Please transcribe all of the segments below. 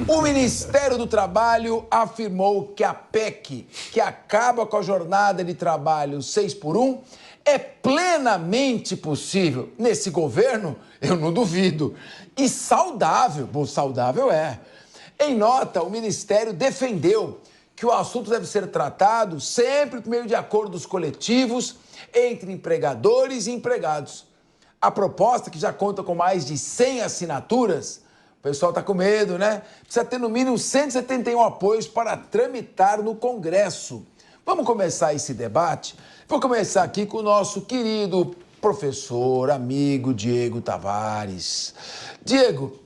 O Ministério do Trabalho afirmou que a PEC, que acaba com a jornada de trabalho 6x1, é plenamente possível. Nesse governo, eu não duvido. E saudável, bom, saudável é. Em nota, o Ministério defendeu que o assunto deve ser tratado sempre por meio de acordos coletivos entre empregadores e empregados. A proposta, que já conta com mais de 100 assinaturas, o pessoal está com medo, né? Precisa ter no mínimo 171 apoios para tramitar no Congresso. Vamos começar esse debate? Vou começar aqui com o nosso querido professor, amigo Diego Tavares. Diego,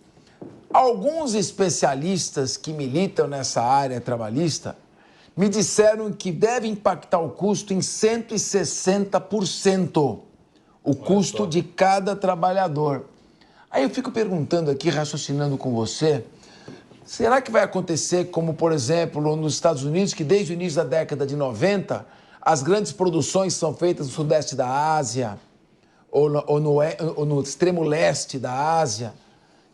alguns especialistas que militam nessa área trabalhista me disseram que deve impactar o custo em 160%, o custo de cada trabalhador. Aí eu fico perguntando aqui, raciocinando com você, será que vai acontecer como, por exemplo, nos Estados Unidos, que desde o início da década de 90, as grandes produções são feitas no sudeste da Ásia ou no extremo leste da Ásia,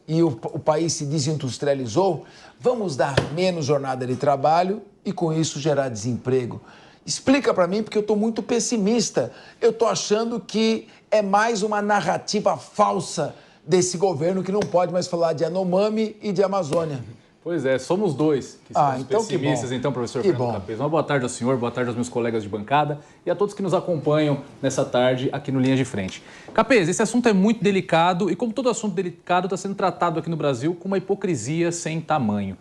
e o país se desindustrializou? Vamos dar menos jornada de trabalho e, com isso, gerar desemprego. Explica para mim, porque eu estou muito pessimista. Eu estou achando que é mais uma narrativa falsa desse governo que não pode mais falar de Yanomami e de Amazônia. Pois é, somos dois que somos então pessimistas, então, professor Fernando Capês. Uma boa tarde ao senhor, boa tarde aos meus colegas de bancada e a todos que nos acompanham nessa tarde aqui no Linha de Frente. Capês, esse assunto é muito delicado e, como todo assunto delicado, está sendo tratado aqui no Brasil com uma hipocrisia sem tamanho.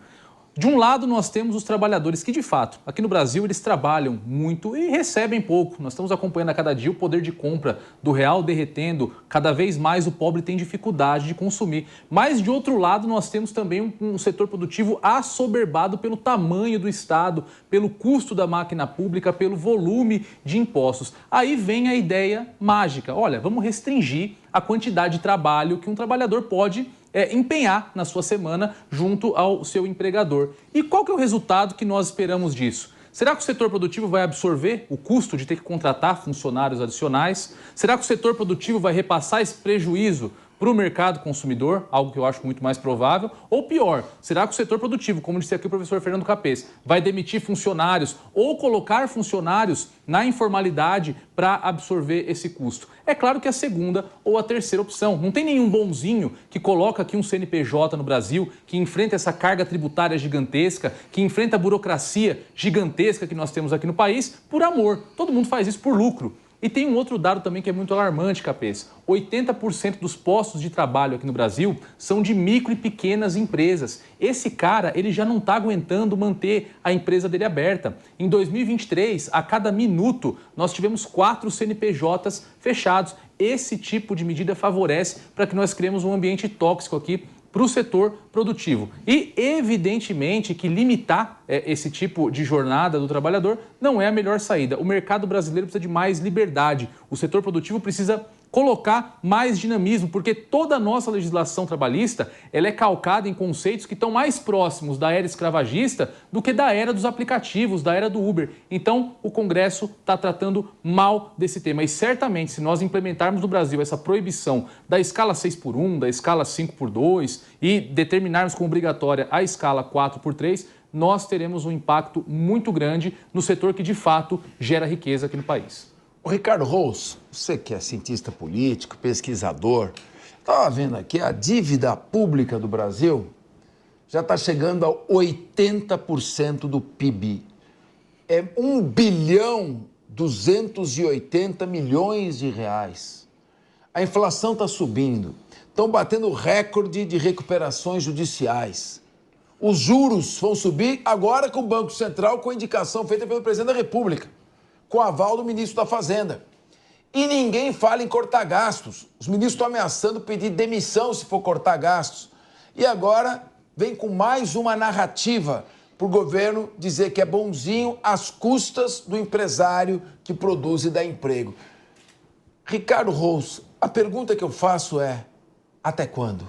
De um lado, nós temos os trabalhadores que, de fato, aqui no Brasil, eles trabalham muito e recebem pouco. Nós estamos acompanhando a cada dia o poder de compra do real derretendo. Cada vez mais o pobre tem dificuldade de consumir. Mas, de outro lado, nós temos também um setor produtivo assoberbado pelo tamanho do Estado, pelo custo da máquina pública, pelo volume de impostos. Aí vem a ideia mágica. Olha, vamos restringir a quantidade de trabalho que um trabalhador pode empenhar na sua semana junto ao seu empregador. E qual que é o resultado que nós esperamos disso? Será que o setor produtivo vai absorver o custo de ter que contratar funcionários adicionais? Será que o setor produtivo vai repassar esse prejuízo para o mercado consumidor, algo que eu acho muito mais provável? Ou pior, será que o setor produtivo, como disse aqui o professor Fernando Capês, vai demitir funcionários ou colocar funcionários na informalidade para absorver esse custo? É claro que a segunda ou a terceira opção. Não tem nenhum bonzinho que coloca aqui um CNPJ no Brasil, que enfrenta essa carga tributária gigantesca, que enfrenta a burocracia gigantesca que nós temos aqui no país, por amor. Todo mundo faz isso por lucro. E tem um outro dado também que é muito alarmante, Capês. 80% dos postos de trabalho aqui no Brasil são de micro e pequenas empresas. Esse cara, ele já não está aguentando manter a empresa dele aberta. Em 2023, a cada minuto, nós tivemos 4 CNPJs fechados. Esse tipo de medida favorece para que nós criemos um ambiente tóxico aqui para o setor produtivo. E, evidentemente, que limitar esse tipo de jornada do trabalhador não é a melhor saída. O mercado brasileiro precisa de mais liberdade. O setor produtivo precisa colocar mais dinamismo, porque toda a nossa legislação trabalhista ela é calcada em conceitos que estão mais próximos da era escravagista do que da era dos aplicativos, da era do Uber. Então, o Congresso está tratando mal desse tema. E certamente, se nós implementarmos no Brasil essa proibição da escala 6x1, da escala 5x2 e determinarmos como obrigatória a escala 4x3, nós teremos um impacto muito grande no setor que, de fato, gera riqueza aqui no país. O Ricardo Rous, você que é cientista político, pesquisador, estava vendo aqui, a dívida pública do Brasil já está chegando a 80% do PIB. É 1,280 bilhões de reais. A inflação está subindo, estão batendo recorde de recuperações judiciais. Os juros vão subir agora com o Banco Central, com a indicação feita pelo presidente da República, com aval do ministro da Fazenda. E ninguém fala em cortar gastos. Os ministros estão ameaçando pedir demissão se for cortar gastos. E agora vem com mais uma narrativa para o governo dizer que é bonzinho às custas do empresário que produz e dá emprego. Ricardo Rous, a pergunta que eu faço é: até quando?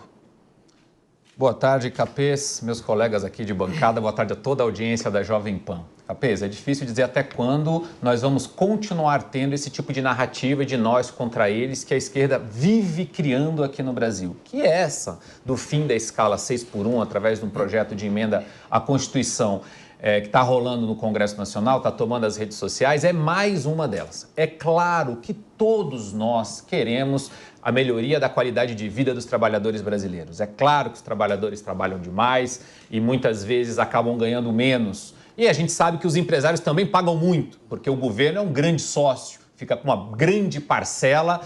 Boa tarde, Capês, meus colegas aqui de bancada, boa tarde a toda a audiência da Jovem Pan. Capês, é difícil dizer até quando nós vamos continuar tendo esse tipo de narrativa de nós contra eles que a esquerda vive criando aqui no Brasil. Que é essa do fim da escala 6x1 através de um projeto de emenda à Constituição que está rolando no Congresso Nacional, está tomando as redes sociais, é mais uma delas. É claro que todos nós queremos a melhoria da qualidade de vida dos trabalhadores brasileiros. É claro que os trabalhadores trabalham demais e muitas vezes acabam ganhando menos. E a gente sabe que os empresários também pagam muito, porque o governo é um grande sócio, fica com uma grande parcela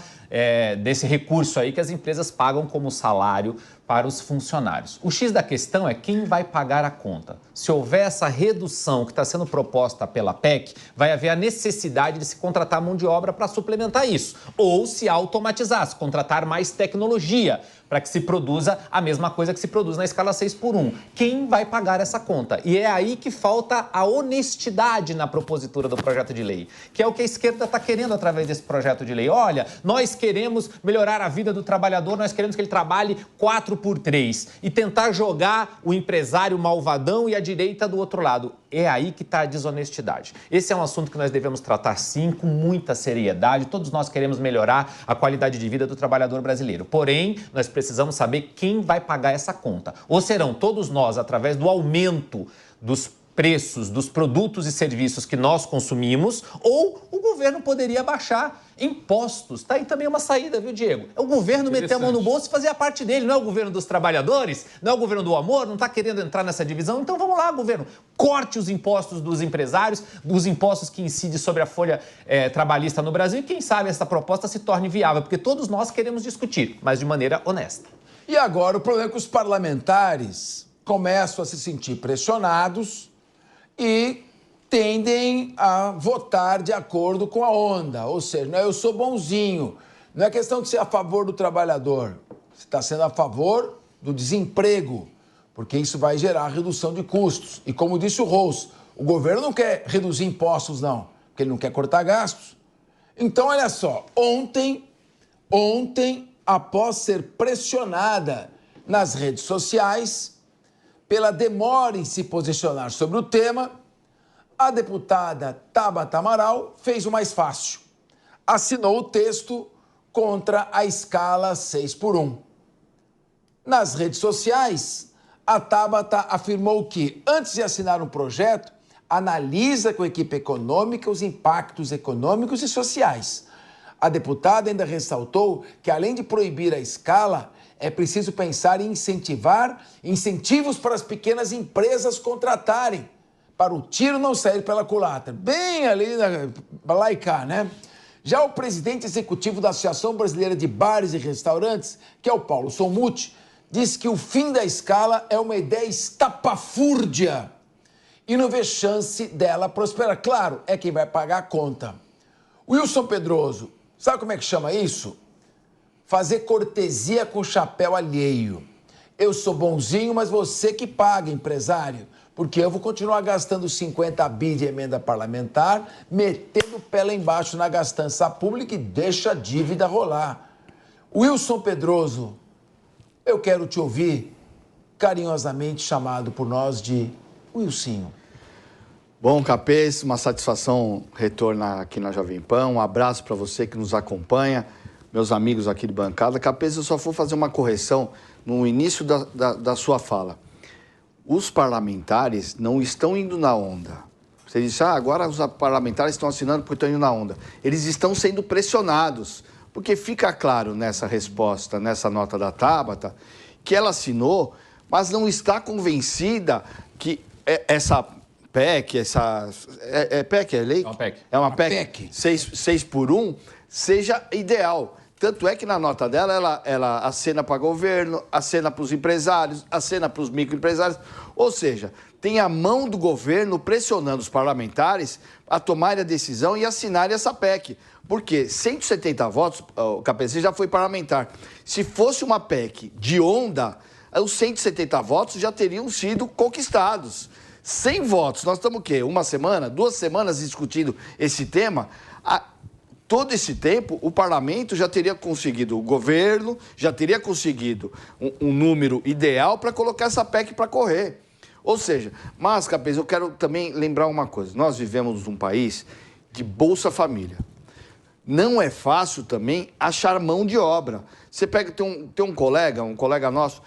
desse recurso aí que as empresas pagam como salário para os funcionários. O X da questão é quem vai pagar a conta. Se houver essa redução que está sendo proposta pela PEC, vai haver a necessidade de se contratar mão de obra para suplementar isso. Ou se automatizar, se contratar mais tecnologia para que se produza a mesma coisa que se produz na escala 6x1. Quem vai pagar essa conta? E é aí que falta a honestidade na propositura do projeto de lei, que é o que a esquerda está querendo através desse projeto de lei. Olha, nós queremos melhorar a vida do trabalhador, nós queremos que ele trabalhe 4x3 e tentar jogar o empresário malvadão e a direita do outro lado. É aí que está a desonestidade. Esse é um assunto que nós devemos tratar, sim, com muita seriedade. Todos nós queremos melhorar a qualidade de vida do trabalhador brasileiro. Porém, nós precisamos saber quem vai pagar essa conta. Ou serão todos nós, através do aumento dos preços dos produtos e serviços que nós consumimos, ou o governo poderia baixar impostos. Tá aí também uma saída, viu, Diego? É o governo meter a mão no bolso e fazer a parte dele. Não é o governo dos trabalhadores, não é o governo do amor, não está querendo entrar nessa divisão. Então vamos lá, governo. Corte os impostos dos empresários, dos impostos que incidem sobre a folha trabalhista no Brasil e quem sabe essa proposta se torne viável, porque todos nós queremos discutir, mas de maneira honesta. E agora o problema é que os parlamentares começam a se sentir pressionados e tendem a votar de acordo com a onda. Ou seja, não é eu sou bonzinho, não é questão de ser a favor do trabalhador. Você está sendo a favor do desemprego, porque isso vai gerar redução de custos. E como disse o Rous, o governo não quer reduzir impostos, não, porque ele não quer cortar gastos. Então, olha só, ontem, após ser pressionada nas redes sociais pela demora em se posicionar sobre o tema, a deputada Tabata Amaral fez o mais fácil. Assinou o texto contra a escala 6x1. Nas redes sociais, a Tabata afirmou que, antes de assinar um projeto, analisa com a equipe econômica os impactos econômicos e sociais. A deputada ainda ressaltou que, além de proibir a escala, é preciso pensar em incentivar incentivos para as pequenas empresas contratarem, para o tiro não sair pela culatra. Bem ali, lá e cá, né? Já o presidente executivo da Associação Brasileira de Bares e Restaurantes, que é o Paulo Sommuti, disse que o fim da escala é uma ideia estapafúrdia e não vê chance dela prosperar. Claro, é quem vai pagar a conta. Wilson Pedroso, sabe como é que chama isso? Fazer cortesia com chapéu alheio. Eu sou bonzinho, mas você que paga, empresário, porque eu vou continuar gastando 50 bi de emenda parlamentar, metendo o pé lá embaixo na gastança pública e deixa a dívida rolar. Wilson Pedroso, eu quero te ouvir, carinhosamente chamado por nós de Wilsinho. Bom, Capês, uma satisfação retornar aqui na Jovem Pan. Um abraço para você que nos acompanha, meus amigos aqui de bancada. Capês, eu só vou fazer uma correção no início da sua fala. Os parlamentares não estão indo na onda. Você disse, agora os parlamentares estão assinando porque estão indo na onda. Eles estão sendo pressionados, porque fica claro nessa resposta, nessa nota da Tabata, que ela assinou, mas não está convencida que essa PEC, PEC, é lei? É uma PEC. É uma PEC. 6x1 seja ideal. Tanto é que na nota dela, ela acena para o governo, acena para os empresários, acena para os microempresários. Ou seja, tem a mão do governo pressionando os parlamentares a tomarem a decisão e assinarem essa PEC. Porque 170 votos, o KPC já foi parlamentar. Se fosse uma PEC de onda, os 170 votos já teriam sido conquistados. 100 votos, nós estamos o quê? Uma semana, 2 semanas discutindo esse tema? todo esse tempo, o parlamento já teria conseguido, o governo já teria conseguido um número ideal para colocar essa PEC para correr. Ou seja, mas, Capês, eu quero também lembrar uma coisa. Nós vivemos num país de Bolsa Família. Não é fácil também achar mão de obra. Você pega, tem um colega nosso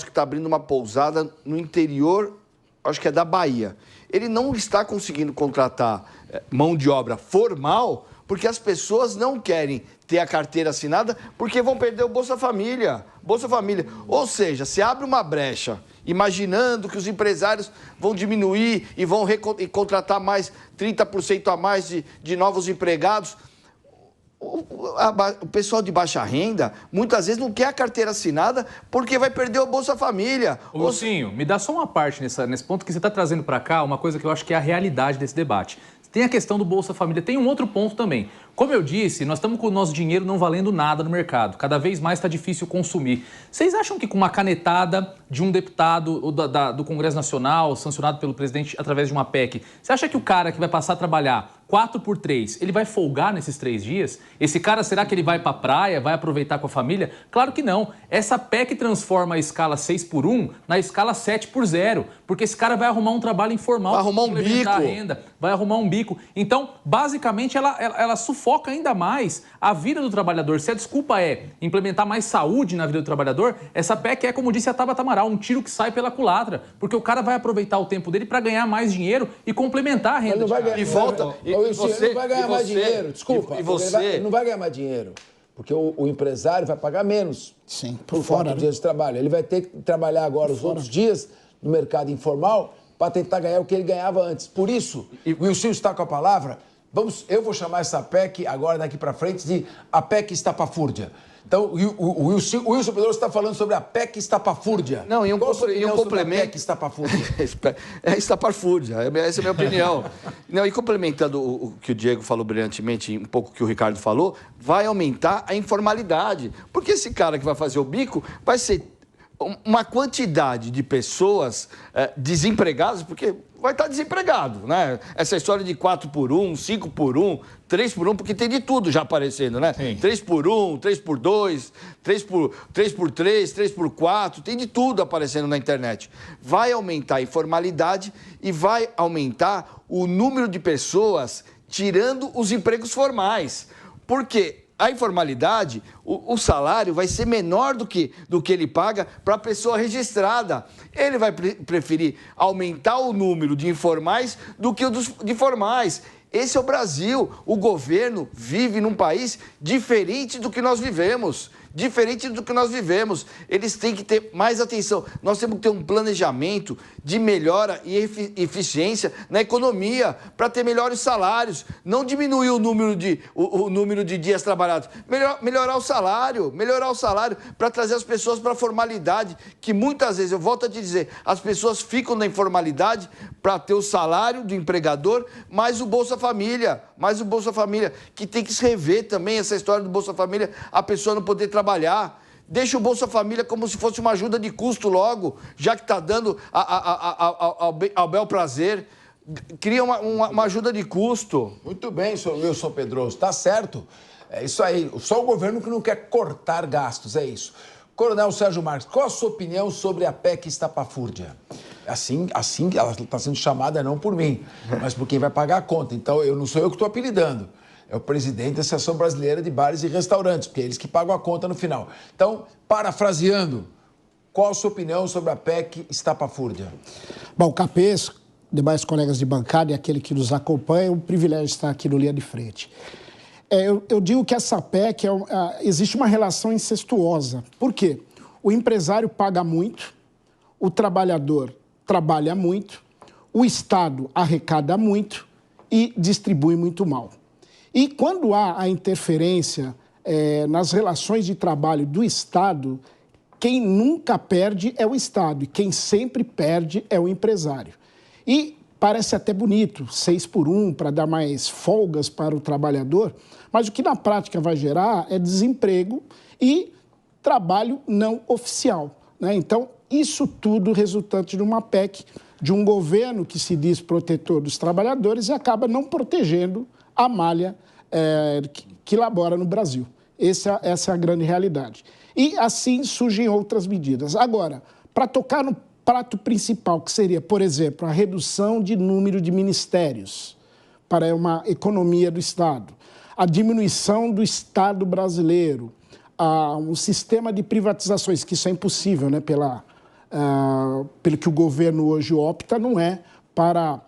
que está abrindo uma pousada no interior, acho que é da Bahia. Ele não está conseguindo contratar mão de obra formal porque as pessoas não querem ter a carteira assinada porque vão perder o Bolsa Família. Bolsa Família. Ou seja, se abre uma brecha, imaginando que os empresários vão diminuir e vão contratar mais 30% a mais de novos empregados. O pessoal de baixa renda, muitas vezes, não quer a carteira assinada porque vai perder o Bolsa Família. Ô, Wilsinho, me dá só uma parte nesse ponto que você está trazendo para cá, uma coisa que eu acho que é a realidade desse debate. Tem a questão do Bolsa Família, tem um outro ponto também. Como eu disse, nós estamos com o nosso dinheiro não valendo nada no mercado. Cada vez mais está difícil consumir. Vocês acham que com uma canetada de um deputado do Congresso Nacional, sancionado pelo presidente através de uma PEC, você acha que o cara que vai passar a trabalhar 4x3, ele vai folgar nesses 3 dias? Esse cara, será que ele vai para a praia, vai aproveitar com a família? Claro que não. Essa PEC transforma a escala 6x1 na escala 7x0, porque esse cara vai arrumar um trabalho informal. Vai arrumar um bico. A renda, vai arrumar um bico. Então, basicamente, ela sufoca ainda mais a vida do trabalhador. Se a desculpa é implementar mais saúde na vida do trabalhador, essa PEC é, como disse a Tabata Amaral, um tiro que sai pela culatra, porque o cara vai aproveitar o tempo dele para ganhar mais dinheiro e complementar a renda. Ele não vai ganhar, e volta. Ele não vai ganhar mais dinheiro. Desculpa. Ele não vai ganhar mais dinheiro. Porque o empresário vai pagar menos. Sim, por fora de dias de trabalho. Ele vai ter que trabalhar agora os outros dias no mercado informal para tentar ganhar o que ele ganhava antes. Por isso, o Wilson está com a palavra. Eu vou chamar essa PEC agora, daqui para frente, de a PEC estapafúrdia. Então, o Wilson Pedroso está falando sobre a PEC estapafúrdia. Não, e um complemento. A PEC estapafúrdia? É estapafúrdia, essa é a minha opinião. Não, e complementando o que o Diego falou brilhantemente, um pouco o que o Ricardo falou, vai aumentar a informalidade. Porque esse cara que vai fazer o bico vai ser uma quantidade de pessoas desempregadas, porque vai estar desempregado, né? Essa história de 4x1, 5x1, 3x1, porque tem de tudo já aparecendo, né? Sim. 3x1, 3x2, 3x3, 3x4, tem de tudo aparecendo na internet. Vai aumentar a informalidade e vai aumentar o número de pessoas tirando os empregos formais. Por quê? A informalidade, o salário vai ser menor do que ele paga para a pessoa registrada. Ele vai preferir aumentar o número de informais do que o de formais. Esse é o Brasil. O governo vive num país diferente do que nós vivemos. Diferente do que nós vivemos. Eles têm que ter mais atenção. Nós temos que ter um planejamento de melhora e eficiência na economia para ter melhores salários. Não diminuir o número de dias trabalhados. Melhorar o salário para trazer as pessoas para a formalidade, que muitas vezes, eu volto a te dizer, as pessoas ficam na informalidade para ter o salário do empregador, mais o Bolsa Família, que tem que se rever também essa história do Bolsa Família, a pessoa não poder trabalhar. Deixa o Bolsa Família como se fosse uma ajuda de custo logo, já que está dando ao bel prazer. Cria uma ajuda de custo. Muito bem, senhor Wilson Pedroso, está certo. É isso aí. Só o governo que não quer cortar gastos, é isso. Coronel Sérgio Marques, qual a sua opinião sobre a PEC estapafúrdia? Assim ela está sendo chamada não por mim, mas por quem vai pagar a conta. Então, não sou eu que estou apelidando. É o presidente da Associação Brasileira de Bares e Restaurantes, porque é eles que pagam a conta no final. Então, parafraseando, qual a sua opinião sobre a PEC estapafúrdia? Bom, Capês, demais colegas de bancada e aquele que nos acompanha, é um privilégio estar aqui no Linha de Frente. Eu digo que essa PEC, existe uma relação incestuosa. Por quê? O empresário paga muito, o trabalhador trabalha muito, o Estado arrecada muito e distribui muito mal. E quando há a interferência nas relações de trabalho do Estado, quem nunca perde é o Estado e quem sempre perde é o empresário. E parece até bonito, 6x1 para dar mais folgas para o trabalhador, mas o que na prática vai gerar é desemprego e trabalho não oficial, né? Então, isso tudo resultante de uma PEC, de um governo que se diz protetor dos trabalhadores e acaba não protegendo a malha que labora no Brasil. Essa é a grande realidade. E assim surgem outras medidas. Agora, para tocar no prato principal, que seria, por exemplo, a redução de número de ministérios para uma economia do Estado, a diminuição do Estado brasileiro, um sistema de privatizações, que isso é impossível, né? Pelo que o governo hoje opta, não é para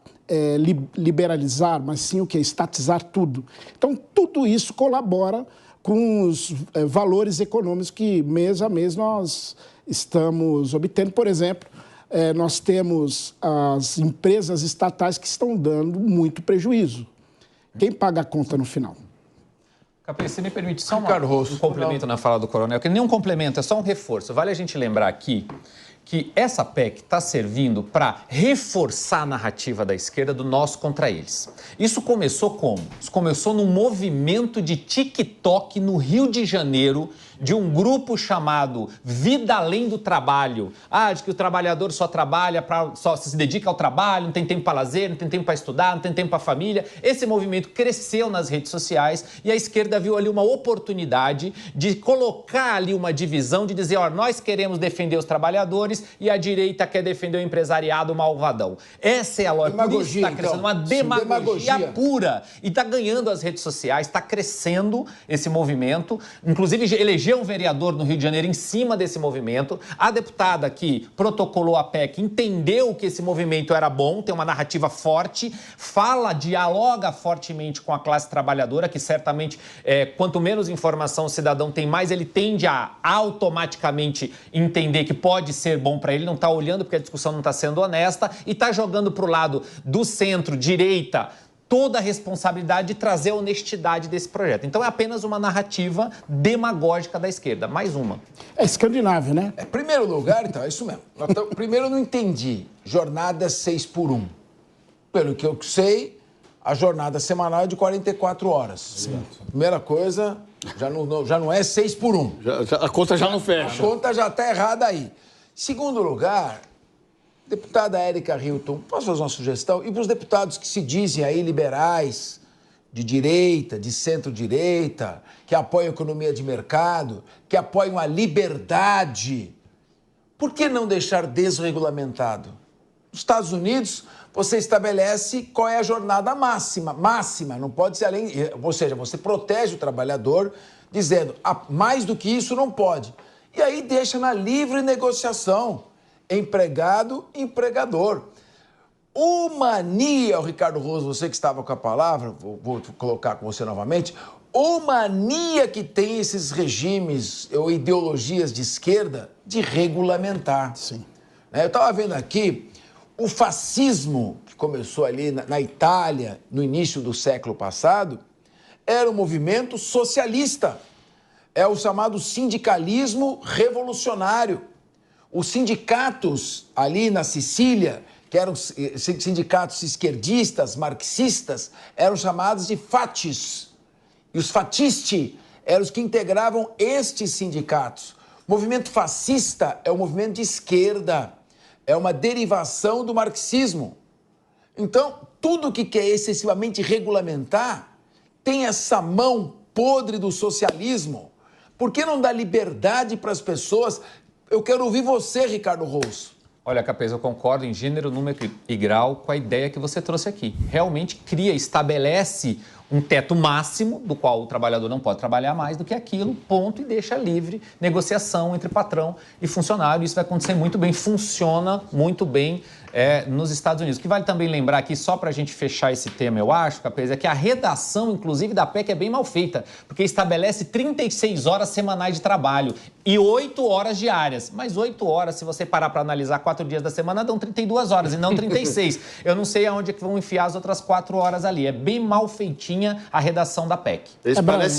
liberalizar, mas sim o quê? Estatizar tudo. Então, tudo isso colabora com os valores econômicos que, mês a mês, nós estamos obtendo. Por exemplo, nós temos as empresas estatais que estão dando muito prejuízo. Quem paga a conta no final? Capês, você me permite só um complemento na fala do coronel, que nem um complemento, é só um reforço. Vale a gente lembrar aqui que essa PEC está servindo para reforçar a narrativa da esquerda do nós contra eles. Isso começou como? Isso começou num movimento de TikTok no Rio de Janeiro, de um grupo chamado Vida Além do Trabalho. De que o trabalhador só trabalha, só se dedica ao trabalho, não tem tempo para lazer, não tem tempo para estudar, não tem tempo para a família. Esse movimento cresceu nas redes sociais e a esquerda viu ali uma oportunidade de colocar ali uma divisão, de dizer, nós queremos defender os trabalhadores e a direita quer defender o empresariado malvadão. Essa é a lógica. Por isso está crescendo uma demagogia pura. E está ganhando as redes sociais, está crescendo esse movimento. Inclusive, elegeu um vereador no Rio de Janeiro em cima desse movimento. A deputada que protocolou a PEC entendeu que esse movimento era bom, tem uma narrativa forte, dialoga fortemente com a classe trabalhadora, que certamente, quanto menos informação o cidadão tem, mais ele tende a automaticamente entender que pode ser bom para ele, não está olhando porque a discussão não está sendo honesta e está jogando para o lado do centro-direita toda a responsabilidade de trazer a honestidade desse projeto. Então é apenas uma narrativa demagógica da esquerda. Mais uma. É escandinávio, né? Em primeiro lugar, então, é isso mesmo. Primeiro, eu não entendi. Jornada 6x1. Pelo que eu sei, a jornada semanal é de 44 horas. Sim. Primeira coisa, já não é 6x1. A conta já não fecha. A conta já está errada aí. Segundo lugar, deputada Érica Hilton, posso fazer uma sugestão? E para os deputados que se dizem aí liberais, de direita, de centro-direita, que apoiam a economia de mercado, que apoiam a liberdade, por que não deixar desregulamentado? Nos Estados Unidos, você estabelece qual é a jornada máxima, não pode ser além, ou seja, você protege o trabalhador dizendo, mais do que isso não pode. E aí deixa na livre negociação, empregado, empregador. Mania, Ricardo Rosso, você que estava com a palavra, vou colocar com você novamente, mania que tem esses regimes ou ideologias de esquerda de regulamentar. Sim. Eu estava vendo aqui o fascismo, que começou ali na Itália, no início do século passado, era um movimento socialista. É o chamado sindicalismo revolucionário. Os sindicatos ali na Sicília, que eram sindicatos esquerdistas, marxistas, eram chamados de fatis. E os fatisti eram os que integravam estes sindicatos. O movimento fascista é um movimento de esquerda, é uma derivação do marxismo. Então, tudo que quer excessivamente regulamentar tem essa mão podre do socialismo. Por que não dá liberdade para as pessoas? Eu quero ouvir você, Ricardo Rosso. Olha, Capês, eu concordo em gênero, número e grau com a ideia que você trouxe aqui. Realmente estabelece um teto máximo do qual o trabalhador não pode trabalhar mais do que aquilo, ponto, e deixa livre negociação entre patrão e funcionário. Isso vai acontecer muito bem, funciona muito bem nos Estados Unidos. O que vale também lembrar aqui, só para a gente fechar esse tema, eu acho, Capês, é que a redação, inclusive, da PEC é bem mal feita, porque estabelece 36 horas semanais de trabalho e 8 horas diárias. Mas 8 horas, se você parar para analisar 4 dias da semana, dão 32 horas e não 36. Eu não sei aonde é que vão enfiar as outras 4 horas ali. É bem mal feitinha a redação da PEC. Parece